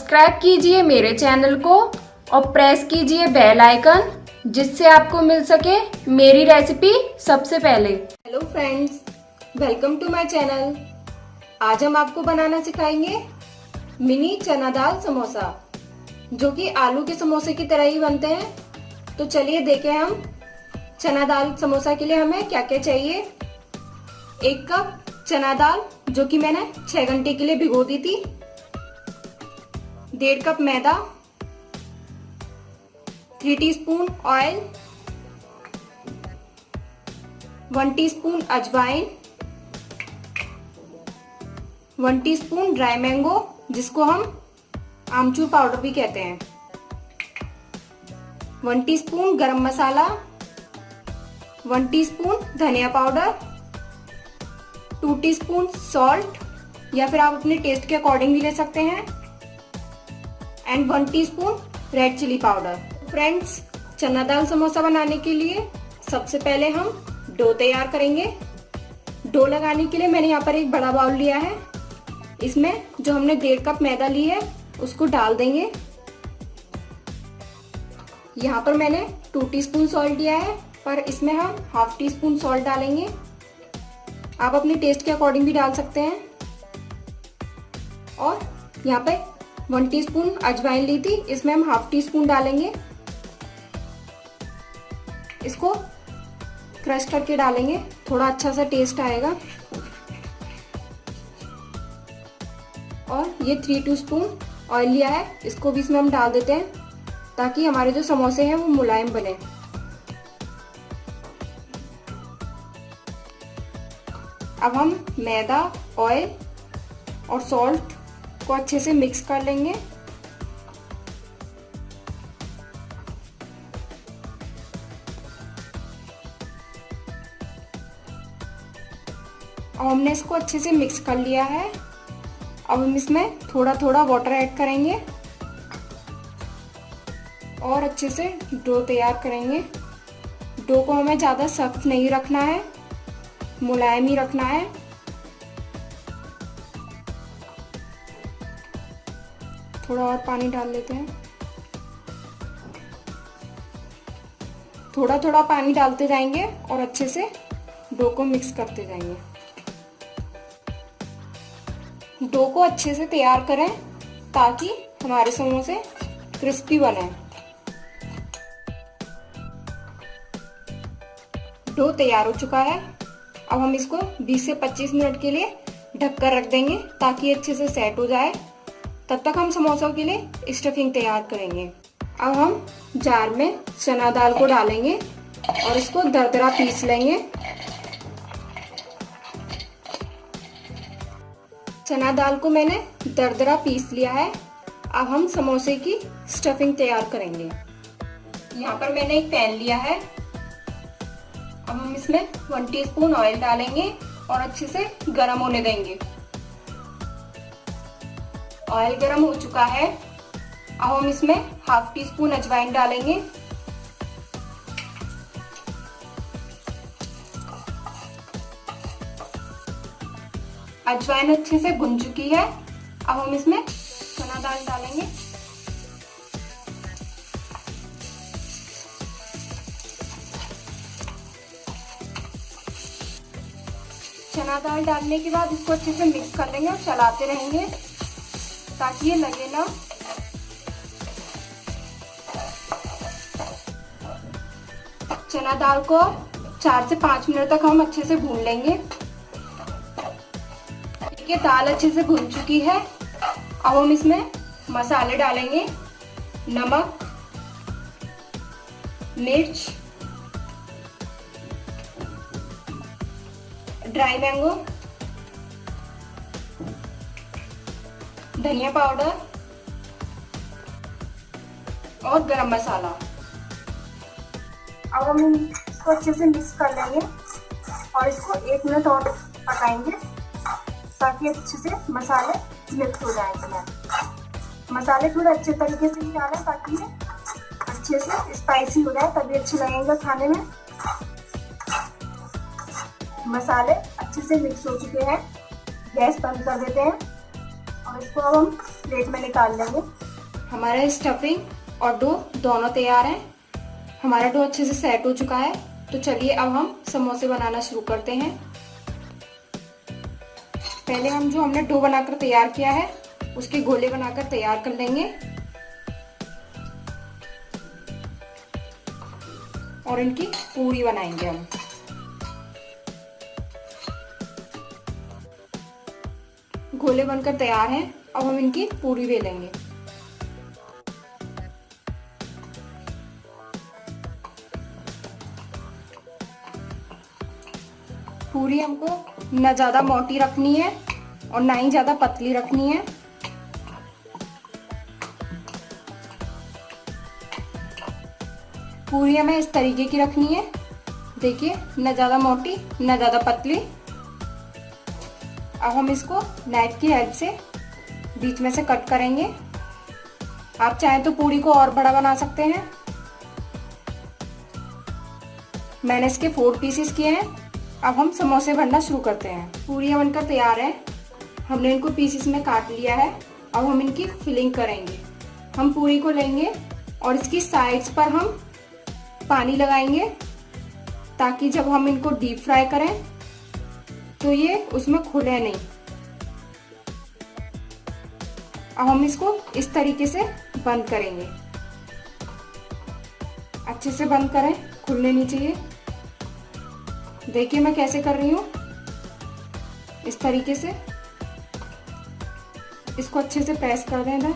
Subscribe कीजिए मेरे channel को और प्रेस कीजिए बेल आइकन, जिससे आपको मिल सके मेरी रेसिपी सबसे पहले। Hello friends, welcome to my channel. आज हम आपको बनाना सिखाएंगे मिनी चना दाल समोसा, जो कि आलू के समोसे की तरह ही बनते हैं। तो चलिए देखें हम चना दाल समोसा के लिए हमें क्या क्या चाहिए। 1 कप चना दाल, जो कि मैंने 6 घंटे के लिए भिगो दी थी। 1.5 कप मैदा, 3 टीस्पून ऑयल, 1 टीस्पून अजवाइन, 1 टीस्पून ड्राई मैंगो, जिसको हम आमचूर पाउडर भी कहते हैं, 1 टीस्पून गरम मसाला, 1 टीस्पून धनिया पाउडर, 2 टीस्पून सॉल्ट या फिर आप अपने टेस्ट के अकॉर्डिंग भी ले सकते हैं, and 1 teaspoon red chilli powder. Friends, चना दाल समोसा बनाने के लिए सबसे पहले हम डो तैयार करेंगे। डो लगाने के लिए मैंने यहाँ पर एक बड़ा बाउल लिया है। इसमें जो हमने 1.5 कप मैदा ली है उसको डाल देंगे। यहाँ पर मैंने 2 टीस्पून सॉल्ट लिया है, पर इसमें हम ½ टीस्पून सॉल्ट डालेंगे। आप अपने टेस्ट के अकॉर्डिंग भी डाल सकते हैं। और यहाँ पे 1 टीस्पून अजवाइन ली थी, इसमें हम ½ टीस्पून डालेंगे। इसको क्रश करके डालेंगे, थोड़ा अच्छा सा टेस्ट आएगा। और ये 3 टीस्पून ऑयल लिया है, इसको भी इसमें हम डाल देते हैं, ताकि हमारे जो समोसे हैं वो मुलायम बने। अब हम मैदा, ऑयल और सॉल्ट को अच्छे से मिक्स कर लेंगे। अब हमने इसको अच्छे से मिक्स कर लिया है। अब हम इसमें थोड़ा थोड़ा वाटर ऐड करेंगे और अच्छे से डो तैयार करेंगे। डो को हमें ज़्यादा सख्त नहीं रखना है, मुलायम ही रखना है। थोड़ा और पानी डाल लेते हैं। थोड़ा थोड़ा पानी डालते जाएंगे और अच्छे से डो को मिक्स करते जाएंगे। डो को अच्छे से तैयार करें ताकि हमारे समोसे क्रिस्पी बने। डो तैयार हो चुका है। अब हम इसको 20 से 25 मिनट के लिए ढक कर रख देंगे, ताकि अच्छे से सेट हो जाए। तब तक हम समोसों के लिए स्टफिंग तैयार करेंगे। अब हम जार में चना दाल को डालेंगे और इसको दरदरा पीस लेंगे। चना दाल को मैंने दरदरा पीस लिया है। अब हम समोसे की स्टफिंग तैयार करेंगे। यहाँ पर मैंने एक पैन लिया है। अब हम इसमें 1 टीस्पून ऑयल डालेंगे और अच्छे से गरम होने देंगे। ऑयल गरम हो चुका है। अब हम इसमें ½ टीस्पून अजवाइन डालेंगे। अजवाइन अच्छे से भुन चुकी है। अब हम इसमें चना दाल डालेंगे। चना दाल डालने के बाद इसको अच्छे से मिक्स कर लेंगे और चलाते रहेंगे ताकि ये लगे ना। चना दाल को 4 से 5 मिनट तक हम अच्छे से भून लेंगे। ये दाल अच्छे से भुन चुकी है। अब हम इसमें मसाले डालेंगे। नमक, मिर्च, ड्राई मैंगो, धनिया पाउडर और गरम मसाला। अब हम इसको अच्छे से मिक्स कर लेंगे और इसको 1 मिनट और पकाएंगे, ताकि अच्छे से मसाले मिक्स हो जाए। इसमें मसाले थोड़े अच्छे तरीके से डालें ताकि ये अच्छे से स्पाइसी हो जाए, तभी अच्छे लगेंगे खाने में। मसाले अच्छे से मिक्स हो चुके हैं। गैस बंद कर देते हैं और इसको अब हम प्लेट में निकाल लेंगे। हमारा स्टफिंग और डो दोनों तैयार हैं। हमारा डो अच्छे से सेट हो चुका है। तो चलिए अब हम समोसे बनाना शुरू करते हैं। पहले हम जो हमने डो बनाकर तैयार किया है उसके गोले बनाकर तैयार कर लेंगे और इनकी पूरी बनाएंगे हम। गोले बनकर तैयार हैं। अब हम इनकी पूरी बेलेंगे। पूरी हमको न ज्यादा मोटी रखनी है और ना ही ज्यादा पतली रखनी है। पूरी हमें इस तरीके की रखनी है। देखिए, न ज्यादा मोटी न ज्यादा पतली। अब हम इसको नाइफ की हेल्प से बीच में से कट करेंगे। आप चाहें तो पूरी को और बड़ा बना सकते हैं। मैंने इसके 4 पीसेस किए हैं। अब हम समोसे भरना शुरू करते हैं। पूरियां बनकर तैयार है। हमने इनको पीसेस में काट लिया है। अब हम इनकी फिलिंग करेंगे। हम पूरी को लेंगे और इसकी साइड्स पर हम पानी लगाएंगे ताकि जब हम इनको डीप फ्राई करें तो ये उसमें खुले नहीं। अब हम इसको इस तरीके से बंद करेंगे। अच्छे से बंद करें, खुलने नहीं चाहिए। देखिए मैं कैसे कर रही हूँ। इस तरीके से इसको अच्छे से प्रेस कर दें इधर।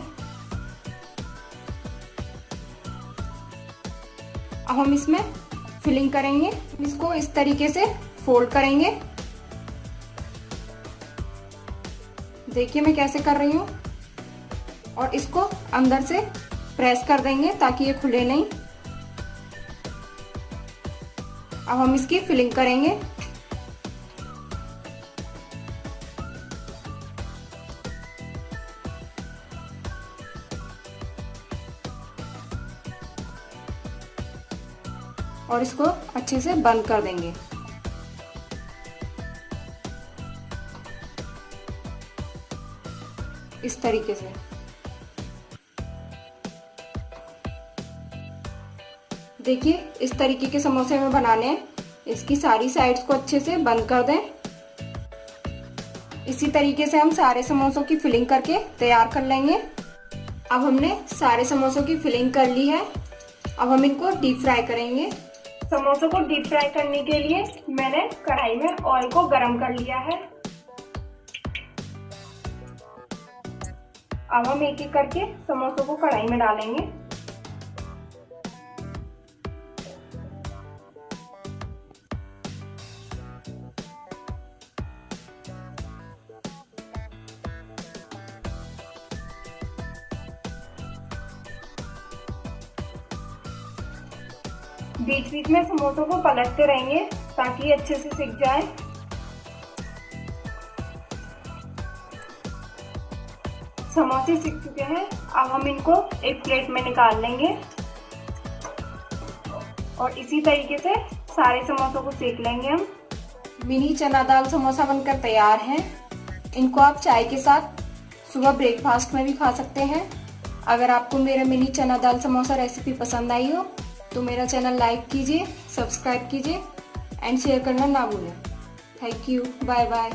अब हम इसमें फिलिंग करेंगे। इसको इस तरीके से फोल्ड करेंगे। देखिए मैं कैसे कर रही हूँ। और इसको अंदर से प्रेस कर देंगे ताकि ये खुले नहीं। अब हम इसकी फिलिंग करेंगे। और इसको अच्छे से बंद कर देंगे। इस तरीके से। देखिए इस तरीके के समोसे हमें बनाने हैं। इसकी सारी साइड्स को अच्छे से बंद कर दें। इसी तरीके से हम सारे समोसों की फिलिंग करके तैयार कर लेंगे। अब हमने सारे समोसों की फिलिंग कर ली है। अब हम इनको डीप फ्राई करेंगे। समोसों को डीप फ्राई करने के लिए मैंने कढ़ाई में ऑयल को गरम कर लिया है। अब हम एक एक करके समोसों को कढ़ाई में डालेंगे। बीच बीच में समोसों को पलटते रहेंगे ताकि अच्छे से सिक जाए। समोसे सिक चुके हैं। अब हम इनको एक प्लेट में निकाल लेंगे और इसी तरीके से सारे समोसों को सेक लेंगे हम। मिनी चना दाल समोसा बनकर तैयार है। इनको आप चाय के साथ सुबह ब्रेकफास्ट में भी खा सकते हैं। अगर आपको मेरा मिनी चना दाल समोसा रेसिपी पसंद आई हो तो मेरा चैनल लाइक कीजिए, सब्सक्राइब कीजिए एंड शेयर करना ना भूलें। Thank you. Bye bye.